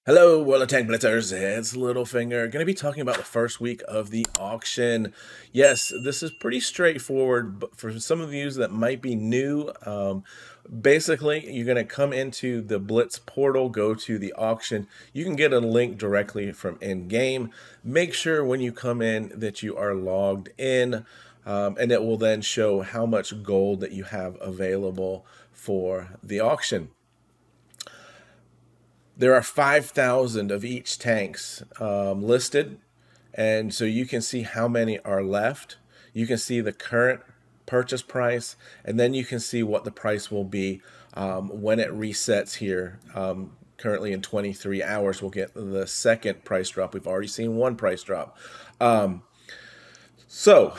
Hello, World Tank Blitzers. It's Littlefinger. Going to be talking about the first week of the auction. Yes, this is pretty straightforward, but for some of you that might be new, basically, you're going to come into the Blitz portal, go to the auction. You can get a link directly from in-game. Make sure when you come in that you are logged in, and it will then show how much gold that you have available for the auction. There are 5,000 of each tanks listed, and so you can see how many are left. You can see the current purchase price, and then you can see what the price will be when it resets here. Currently in 23 hours, we'll get the second price drop. We've already seen one price drop. So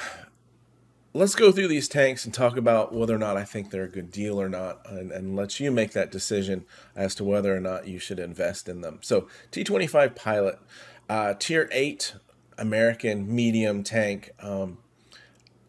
let's go through these tanks and talk about whether or not I think they're a good deal or not, and let you make that decision as to whether or not you should invest in them. So T-25 Pilot, Tier 8 American medium tank.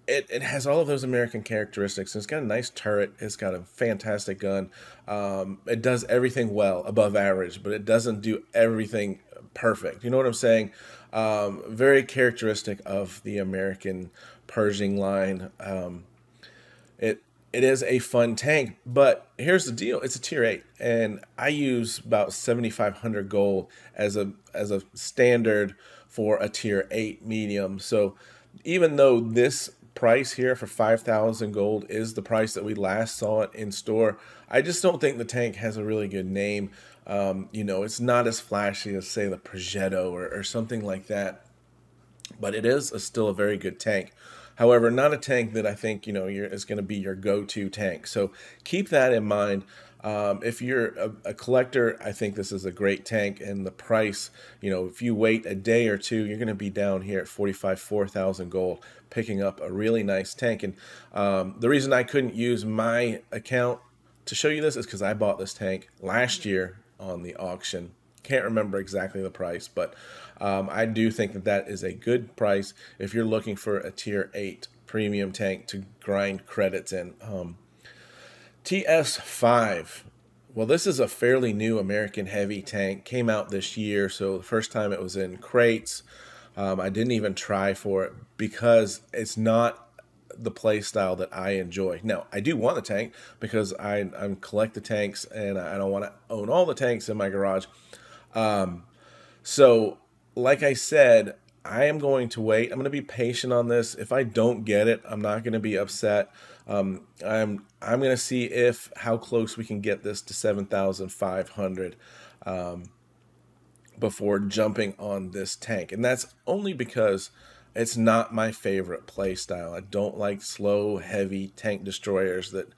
It has all of those American characteristics. It's got a nice turret. It's got a fantastic gun. It does everything well, above average, but it doesn't do everything perfect. You know what I'm saying? Very characteristic of the American Pershing line. It is a fun tank, but here's the deal: it's a tier 8, and I use about 7,500 gold as a standard for a tier 8 medium. So even though this price here for 5,000 gold is the price that we last saw it in store, I just don't think the tank has a really good name. It's not as flashy as, say, the Progetto or something like that, but it is still a very good tank. However, not a tank that I think is going to be your go-to tank. So keep that in mind. If you're a collector, I think this is a great tank, and the price, if you wait a day or two, you're going to be down here at 4,000 gold, picking up a really nice tank. And the reason I couldn't use my account to show you this is because I bought this tank last year on the auction. Can't remember exactly the price, but I do think that is a good price if you're looking for a tier 8 premium tank to grind credits in. TS5. Well, this is a fairly new American heavy tank. Came out this year, so the first time it was in crates. I didn't even try for it because it's not the play style that I enjoy. Now, I do want the tank because I collect the tanks, and I don't want to own all the tanks in my garage. So, like I said, I am going to wait. I'm going to be patient on this. If I don't get it, I'm not going to be upset. I'm going to see how close we can get this to 7,500 before jumping on this tank, and that's only because it's not my favorite play style. I don't like slow, heavy tank destroyers that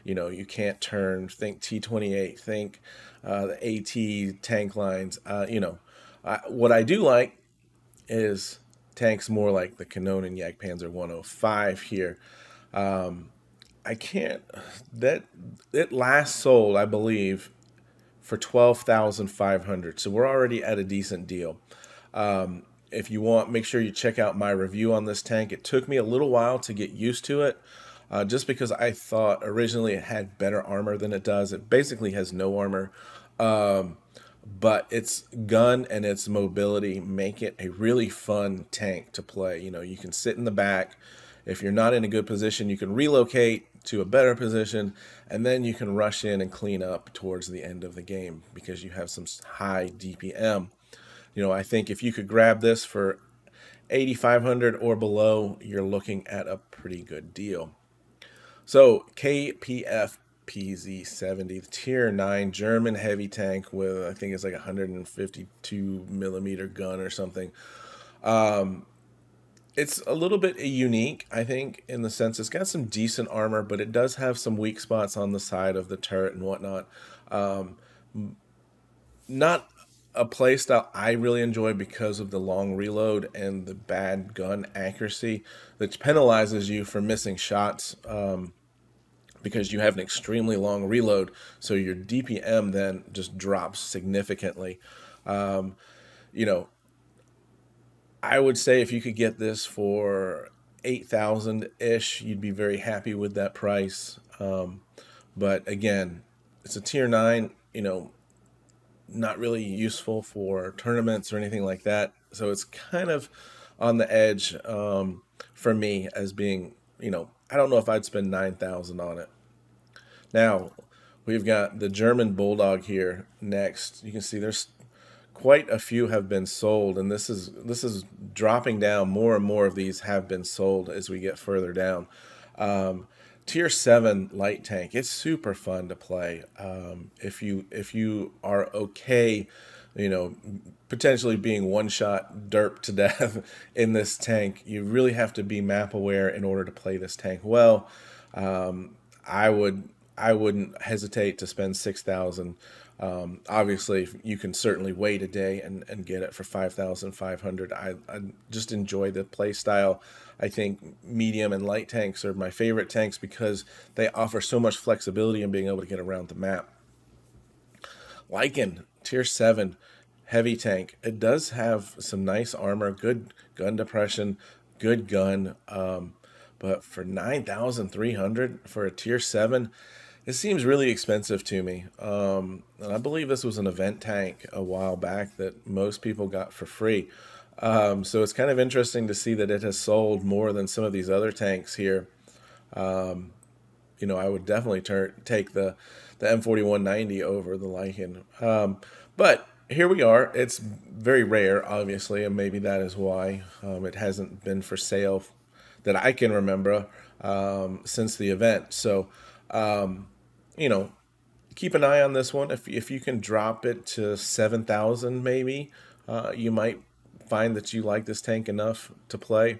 you can't turn. Think T-28. Think the AT tank lines. What I do like is tanks more like the Cannon Jagdpanzer 105 here. I can't. It last sold, I believe, for 12,500. So we're already at a decent deal. If you want, make sure you check out my review on this tank. It took me a little while to get used to it, just because I thought originally it had better armor than it does. It basically has no armor. But its gun and its mobility make it a really fun tank to play. You can sit in the back. If you're not in a good position, you can relocate to a better position, and then you can rush in and clean up towards the end of the game because you have some high DPM. I think if you could grab this for 8,500 or below, you're looking at a pretty good deal. So KPF PZ70, tier 9 German heavy tank with, I think it's like 152 millimeter gun or something. It's a little bit unique, I think, in the sense it's got some decent armor, but it does have some weak spots on the side of the turret and whatnot. Not a playstyle I really enjoy because of the long reload and the bad gun accuracy that penalizes you for missing shots, because you have an extremely long reload, so your DPM then just drops significantly. I would say if you could get this for 8,000-ish, you'd be very happy with that price. But again, it's a tier 9, not really useful for tournaments or anything like that. So it's kind of on the edge for me as being, I don't know if I'd spend 9,000 on it. Now, we've got the German Bulldog here next. You can see there's quite a few have been sold, and this is dropping down. More and more of these have been sold as we get further down. Tier 7 light tank. It's super fun to play. If you are okay, potentially being one shot derp to death in this tank, you really have to be map aware in order to play this tank well. I would I wouldn't hesitate to spend 6,000. Obviously, you can certainly wait a day and get it for 5,500. I just enjoy the play style. I think medium and light tanks are my favorite tanks because they offer so much flexibility in being able to get around the map. Lycan, tier 7, heavy tank. It does have some nice armor, good gun depression, good gun. But for 9,300 for a tier 7, it seems really expensive to me. And I believe this was an event tank a while back that most people got for free. So it's kind of interesting to see that it has sold more than some of these other tanks here. I would definitely take the M4190 over the Lycan. But here we are. It's very rare, obviously, and maybe that is why it hasn't been for sale that I can remember since the event. So, keep an eye on this one. If you can drop it to 7,000, maybe you might find that you like this tank enough to play.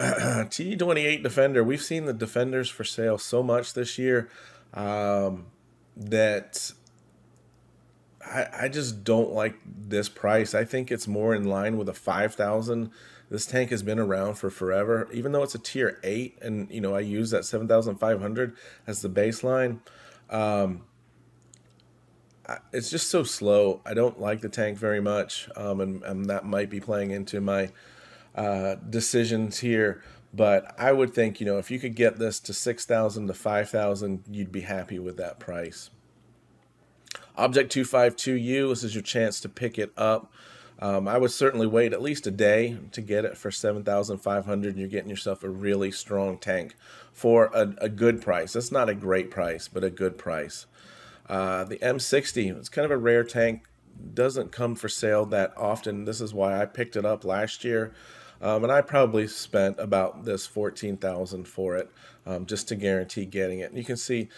T28 Defender. We've seen the Defenders for sale so much this year that I just don't like this price. I think it's more in line with a 5,000. This tank has been around for forever, even though it's a tier 8, and I use that 7,500 as the baseline. It's just so slow. I don't like the tank very much, and that might be playing into my decisions here. But I would think, if you could get this to 6,000 to 5,000, you'd be happy with that price. Object 252U, this is your chance to pick it up. I would certainly wait at least a day to get it for 7,500, and you're getting yourself a really strong tank for a good price. That's not a great price, but a good price. The M60, it's kind of a rare tank, doesn't come for sale that often. This is why I picked it up last year, and I probably spent about this 14,000 for it just to guarantee getting it. And you can see,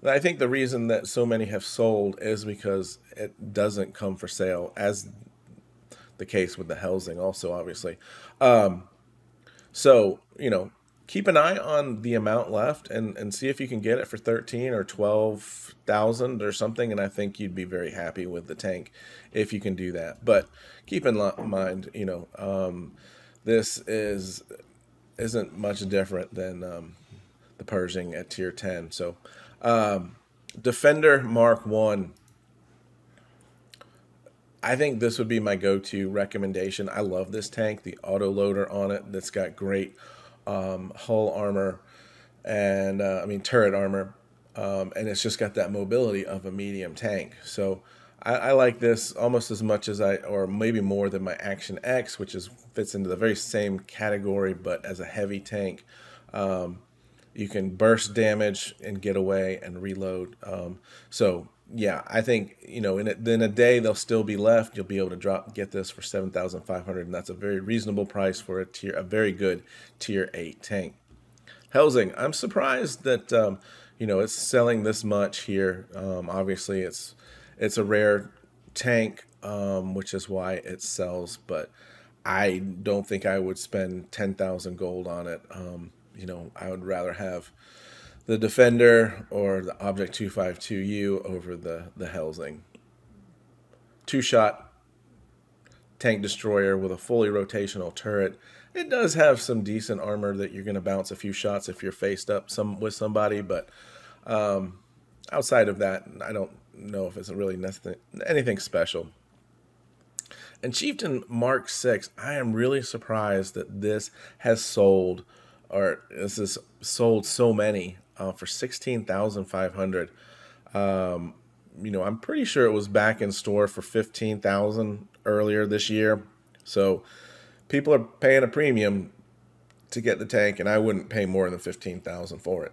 I think the reason that so many have sold is because it doesn't come for sale, as the case with the Helsing also, obviously. So, keep an eye on the amount left and see if you can get it for 13 or 12,000 or something, and I think you'd be very happy with the tank if you can do that. But keep in mind, this isn't much different than the Pershing at tier 10. So, Defender Mark 1. I think this would be my go-to recommendation. I love this tank, the auto loader on it that's got great hull armor and turret armor, and it's just got that mobility of a medium tank. So I like this almost as much as or maybe more than my Action X, which fits into the very same category, but as a heavy tank. You can burst damage and get away and reload. So yeah, I think in a day they'll still be left. You'll be able to get this for 7,500, and that's a very reasonable price for a very good tier 8 tank. Helsing, I'm surprised that it's selling this much here. Obviously, it's a rare tank, which is why it sells. But I don't think I would spend 10,000 gold on it. I would rather have the Defender or the Object 252U over the Helsing. 2-shot tank destroyer with a fully rotational turret. It does have some decent armor that you're going to bounce a few shots if you're faced up with somebody, but outside of that, I don't know if it's really anything special. And Chieftain Mark 6, I am really surprised that this has sold, or this has sold so many for 16,500. I'm pretty sure it was back in store for 15,000 earlier this year. So people are paying a premium to get the tank, and I wouldn't pay more than 15,000 for it.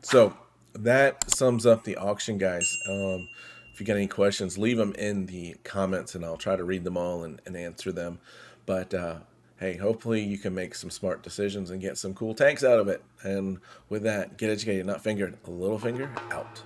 So that sums up the auction, guys. If you got any questions, leave them in the comments, and I'll try to read them all and answer them. But hey, hopefully you can make some smart decisions and get some cool tanks out of it. And with that, get educated, not fingered. Littlefinger out.